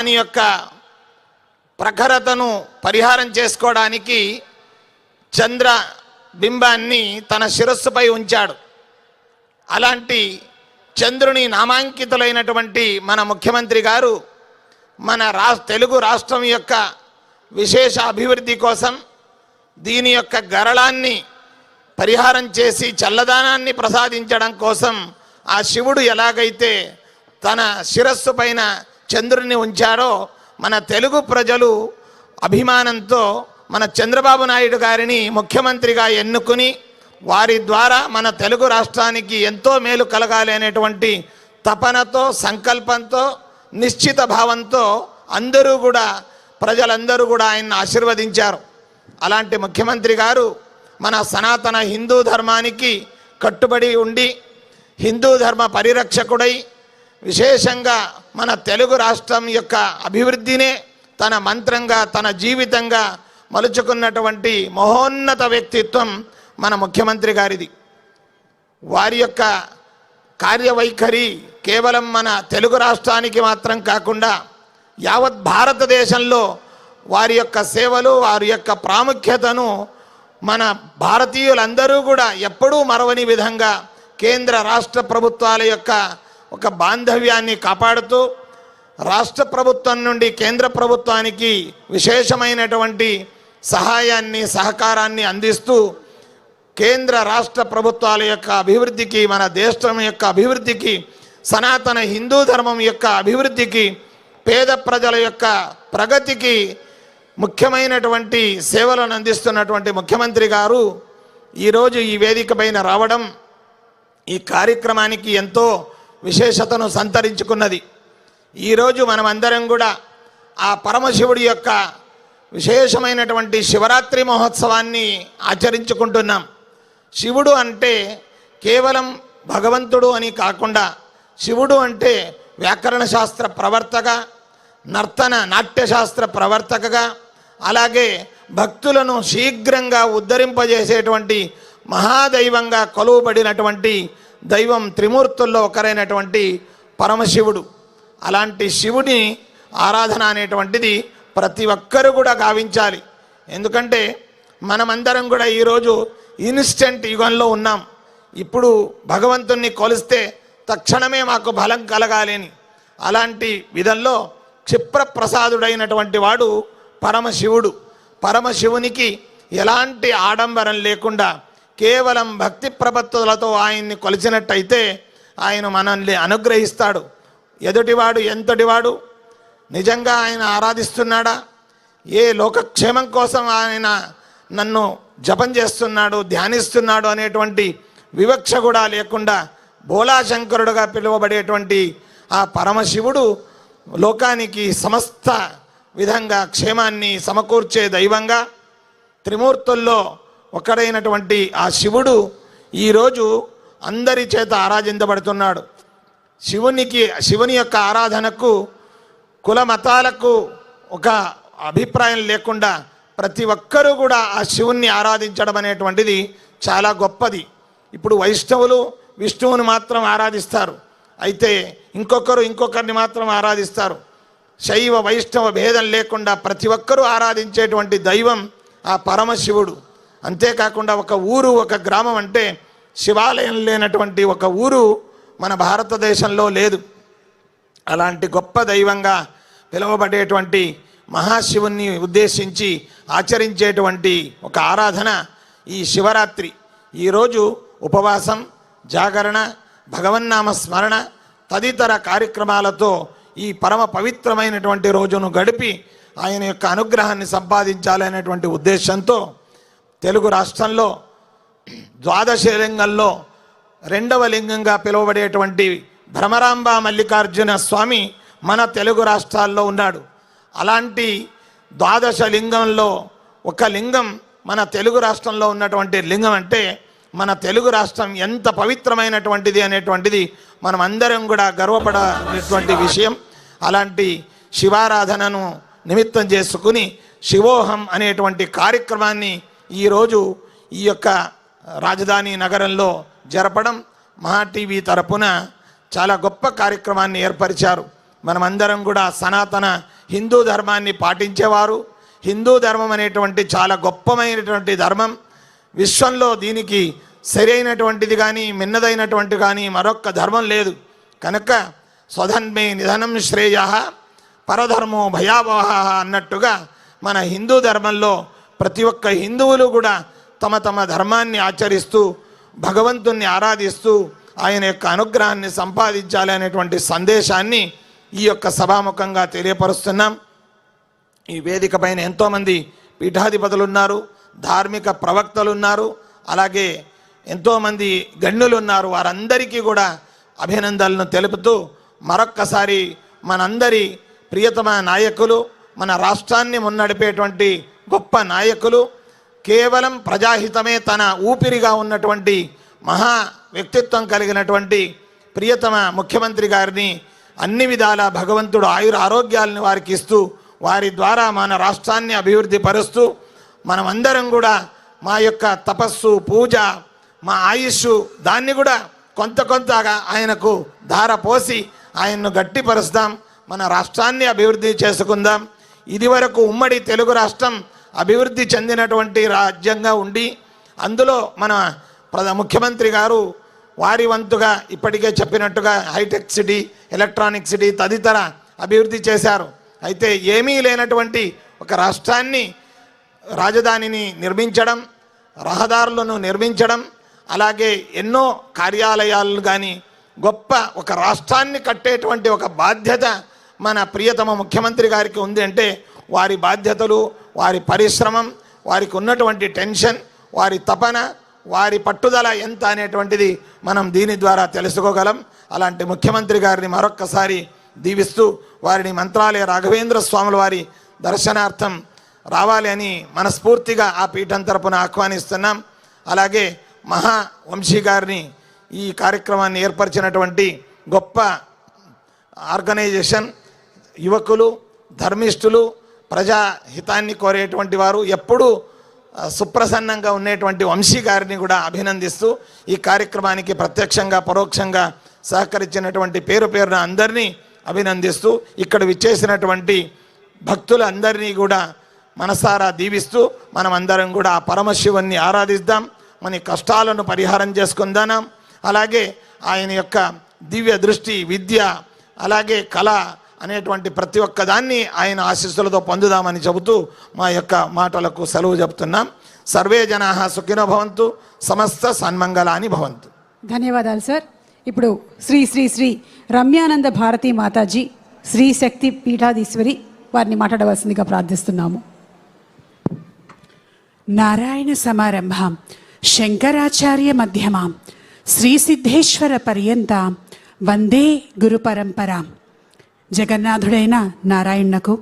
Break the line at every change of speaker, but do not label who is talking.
దాని యొక్క ప్రఖరతను పరిహారం చేసుకోవడానికి చంద్ర బింబాన్ని తన శిరస్సుపై ఉంచాడు. అలాంటి చంద్రుని నామాంకితులైనటువంటి మన ముఖ్యమంత్రి గారు మన తెలుగు రాష్ట్రం యొక్క విశేష అభివృద్ధి కోసం దీని యొక్క గరళాన్ని పరిహారం చేసి చల్లదనాన్ని ప్రసాదించడం కోసం ఆ శివుడు ఎలాగైతే తన శిరస్సు పైన చంద్రుని ఉంచారో మన తెలుగు ప్రజలు అభిమానంతో మన చంద్రబాబు నాయుడు గారిని ముఖ్యమంత్రిగా ఎన్నుకుని వారి ద్వారా మన తెలుగు రాష్ట్రానికి ఎంతో మేలు కలగాలి అనేటువంటి తపనతో సంకల్పంతో నిశ్చిత భావంతో ప్రజలందరూ కూడా ఆయన్ని ఆశీర్వదించారు. అలాంటి ముఖ్యమంత్రి గారు మన సనాతన హిందూ ధర్మానికి కట్టుబడి ఉండి హిందూ ధర్మ పరిరక్షకుడై విశేషంగా మన తెలుగు రాష్ట్రం యొక్క అభివృద్ధినే తన మంత్రంగా తన జీవితంగా మలుచుకున్నటువంటి మహోన్నత వ్యక్తిత్వం మన ముఖ్యమంత్రి గారిది. వారి యొక్క కార్యవైఖరి కేవలం మన తెలుగు రాష్ట్రానికి మాత్రం కాకుండా యావత్ భారతదేశంలో వారి యొక్క సేవలు వారి యొక్క ప్రాముఖ్యతను మన భారతీయులందరూ కూడా ఎప్పుడూ మరవని విధంగా కేంద్ర రాష్ట్ర ప్రభుత్వాల యొక్క ఒక బాంధవ్యాన్ని కాపాడుతూ రాష్ట్ర ప్రభుత్వం నుండి కేంద్ర ప్రభుత్వానికి విశేషమైనటువంటి సహాయాన్ని సహకారాన్ని అందిస్తూ కేంద్ర రాష్ట్ర ప్రభుత్వాల యొక్క అభివృద్ధికి మన దేశం యొక్క అభివృద్ధికి సనాతన హిందూ ధర్మం యొక్క అభివృద్ధికి పేద ప్రజల యొక్క ప్రగతికి ముఖ్యమైనటువంటి సేవలను అందిస్తున్నటువంటి ముఖ్యమంత్రి గారు ఈరోజు ఈ వేదిక పైన రావడం ఈ కార్యక్రమానికి ఎంతో విశేషతను సంతరించుకున్నది. ఈరోజు మనమందరం కూడా ఆ పరమశివుడి యొక్క విశేషమైనటువంటి శివరాత్రి మహోత్సవాన్ని ఆచరించుకుంటున్నాం. శివుడు అంటే కేవలం భగవంతుడు అని కాకుండా శివుడు అంటే వ్యాకరణ శాస్త్ర ప్రవర్తక, నాట్యశాస్త్ర ప్రవర్తకగా, అలాగే భక్తులను శీఘ్రంగా ఉద్ధరింపజేసేటువంటి మహాదైవంగా కొలువబడినటువంటి దైవం త్రిమూర్తుల్లో ఒకరైనటువంటి పరమశివుడు. అలాంటి శివుని ఆరాధన అనేటువంటిది ప్రతి ఒక్కరూ కూడా గావించాలి. ఎందుకంటే మనమందరం కూడా ఈరోజు ఇన్స్టెంట్ యుగంలో ఉన్నాం. ఇప్పుడు భగవంతుణ్ణి కొలిస్తే తక్షణమే మాకు బలం కలగాలి అని అలాంటి విధంలో క్షిప్రప్రసాదుడైనటువంటి వాడు పరమశివుడు. పరమశివునికి ఎలాంటి ఆడంబరం లేకుండా కేవలం భక్తి ప్రపత్తులతో ఆయన్ని కొలిచినట్టయితే ఆయన మనల్ని అనుగ్రహిస్తాడు. ఎదుటివాడు ఎంతటివాడు నిజంగా ఆయన ఆరాధిస్తున్నాడా, ఏ లోకక్షేమం కోసం ఆయన నన్ను జపం చేస్తున్నాడు ధ్యానిస్తున్నాడు అనేటువంటి వివక్ష కూడా లేకుండా బోలాశంకరుడుగా పిలువబడేటువంటి ఆ పరమశివుడు లోకానికి సమస్త విధంగా క్షేమాన్ని సమకూర్చే దైవంగా త్రిమూర్తుల్లో ఒకడైనటువంటి ఆ శివుడు ఈరోజు అందరి చేత ఆరాధించబడుతున్నాడు. శివుని యొక్క ఆరాధనకు కుల మతాలకు ఒక అభిప్రాయం లేకుండా ప్రతి ఒక్కరూ కూడా ఆ శివుణ్ణి ఆరాధించడం అనేటువంటిది చాలా గొప్పది. ఇప్పుడు వైష్ణవులు విష్ణువుని మాత్రం ఆరాధిస్తారు, అయితే ఇంకొకరిని మాత్రం ఆరాధిస్తారు. శైవ వైష్ణవ భేదం లేకుండా ప్రతి ఒక్కరూ ఆరాధించేటువంటి దైవం ఆ పరమశివుడు. అంతేకాకుండా ఒక ఊరు ఒక గ్రామం అంటే శివాలయం లేనటువంటి ఒక ఊరు మన భారతదేశంలో లేదు. అలాంటి గొప్ప దైవంగా పిలువబడేటువంటి మహాశివుణ్ణి ఉద్దేశించి ఆచరించేటువంటి ఒక ఆరాధన ఈ శివరాత్రి. ఈరోజు ఉపవాసం, జాగరణ, భగవన్నామ స్మరణ తదితర కార్యక్రమాలతో ఈ పరమ పవిత్రమైనటువంటి రోజును గడిపి ఆయన యొక్క అనుగ్రహాన్ని సంపాదించాలనేటువంటి ఉద్దేశంతో తెలుగు రాష్ట్రంలో ద్వాదశ లింగంలో రెండవ లింగంగా పిలువబడేటువంటి భ్రమరాంబ మల్లికార్జున స్వామి మన తెలుగు రాష్ట్రాల్లో ఉన్నాడు. అలాంటి ద్వాదశ లింగంలో ఒక లింగం మన తెలుగు రాష్ట్రంలో ఉన్నటువంటి లింగం అంటే మన తెలుగు రాష్ట్రం ఎంత పవిత్రమైనటువంటిది అనేటువంటిది మనం అందరం కూడా గర్వపడేటువంటి విషయం. అలాంటి శివారాధనను నిమిత్తం చేసుకుని శివోహం అనేటువంటి కార్యక్రమాన్ని ఈరోజు ఈ యొక్క రాజధాని నగరంలో జరపడం మహా టీవీ తరపున చాలా గొప్ప కార్యక్రమాన్ని ఏర్పరిచారు. మనమందరం కూడా సనాతన హిందూ ధర్మాన్ని పాటించేవారు. హిందూ ధర్మం అనేటువంటి చాలా గొప్పమైనటువంటి ధర్మం. విశ్వంలో దీనికి సరైనటువంటిది కానీ మిన్నదైనటువంటి కానీ మరొక్క ధర్మం లేదు. కనుక స్వధర్మే నిధనం శ్రేయ పరధర్మో భయావహ అన్నట్టుగా మన హిందూ ధర్మంలో ప్రతి ఒక్క హిందువులు కూడా తమ తమ ధర్మాన్ని ఆచరిస్తూ భగవంతుణ్ణి ఆరాధిస్తూ ఆయన యొక్క అనుగ్రహాన్ని సంపాదించాలి అనేటువంటి సందేశాన్ని ఈ యొక్క సభాముఖంగా తెలియపరుస్తున్నాం. ఈ వేదిక పైన ఎంతోమంది పీఠాధిపతులు ఉన్నారు, ధార్మిక ప్రవక్తలు ఉన్నారు, అలాగే ఎంతోమంది గణ్యులు ఉన్నారు. వారందరికీ కూడా అభినందనలను తెలుపుతూ మరొక్కసారి మనందరి ప్రియతమ నాయకులు, మన రాష్ట్రాన్ని మున్నడిపేటువంటి గొప్ప నాయకులు, కేవలం ప్రజాహితమే తన ఊపిరిగా ఉన్నటువంటి మహా వ్యక్తిత్వం కలిగినటువంటి ప్రియతమ ముఖ్యమంత్రి గారిని అన్ని విధాల భగవంతుడు ఆయుర ఆరోగ్యాలను వారికి ఇస్తూ వారి ద్వారా మన రాష్ట్రాన్ని అభివృద్ధి పరుస్తూ మనమందరం కూడా మా యొక్క తపస్సు పూజ మా ఆయుష్ దాన్ని కూడా కొంతగా ఆయనకు ధార పోసి ఆయన్ను గట్టిపరుస్తాం. మన రాష్ట్రాన్ని అభివృద్ధి చేసుకుందాం. ఇదివరకు ఉమ్మడి తెలుగు రాష్ట్రం అభివృద్ధి చెందినటువంటి రాజ్యంగా ఉండి అందులో మన ముఖ్యమంత్రి గారు వారి వంతుగా ఇప్పటికే చెప్పినట్టుగా హైటెక్ సిటీ, ఎలక్ట్రానిక్ సిటీ తదితర అభివృద్ధి చేశారు. అయితే ఏమీ లేనటువంటి ఒక రాష్ట్రాన్ని రాజధానిని నిర్మించడం, రహదారులను నిర్మించడం, అలాగే ఎన్నో కార్యాలయాలు కానీ గొప్ప ఒక రాష్ట్రాన్ని కట్టేటువంటి ఒక బాధ్యత మన ప్రియతమ ముఖ్యమంత్రి గారికి ఉంది. అంటే వారి బాధ్యతలు, వారి పరిశ్రమం, వారికి ఉన్నటువంటి టెన్షన్, వారి తపన, వారి పట్టుదల ఎంత అనేటువంటిది మనం దీని ద్వారా తెలుసుకోగలం. అలాంటి ముఖ్యమంత్రి గారిని మరొక్కసారి దీవిస్తూ వారిని మంత్రాలయ రాఘవేంద్ర స్వాముల వారి దర్శనార్థం రావాలి అని మనస్ఫూర్తిగా ఆ పీఠం తరపున ఆహ్వానిస్తున్నాం. అలాగే మహావంశీ గారిని ఈ కార్యక్రమాన్ని ఏర్పరిచినటువంటి గొప్ప ఆర్గనైజేషన్, యువకులు, ధర్మిష్ఠులు, ప్రజాహితాన్ని కోరేటువంటి వారు, ఎప్పుడూ సుప్రసన్నంగా ఉండేటువంటి వంశీ గారిని కూడా అభినందిస్తూ ఈ కార్యక్రమానికి ప్రత్యక్షంగా పరోక్షంగా సహకరించినటువంటి పేరున అందరినీ అభినందిస్తూ ఇక్కడ విచ్చేసినటువంటి భక్తులందరినీ కూడా మనసారా దీవిస్తూ మనమందరం కూడా ఆ పరమశివుణ్ణి ఆరాధిద్దాం, మన కష్టాలను పరిహారం చేసుకుందాం. అలాగే ఆయన యొక్క దివ్య దృష్టి, విద్య, అలాగే కళ అనేటువంటి ప్రతి ఒక్క దాన్ని ఆయన ఆశీస్సులతో పొందుదామని చెబుతూ మా యొక్క మాటలకు సెలవు చెబుతున్నాం. సర్వే జనాః సుఖినో భవంతు, సమస్త సన్మంగళాని భవంతు.
ధన్యవాదాలు సార్. ఇప్పుడు శ్రీ శ్రీ శ్రీ రమ్యానంద భారతీ మాతాజీ శ్రీ శక్తి పీఠాధీశ్వరి వారిని మాట్లాడవలసిందిగా ప్రార్థిస్తున్నాము.
నారాయణ సమారంభాం శంకరాచార్య మధ్యమాం శ్రీ సిద్ధేశ్వర పర్యంతాం వందే గురు పరంపరాం. జగన్నాథుడైన నారాయణకు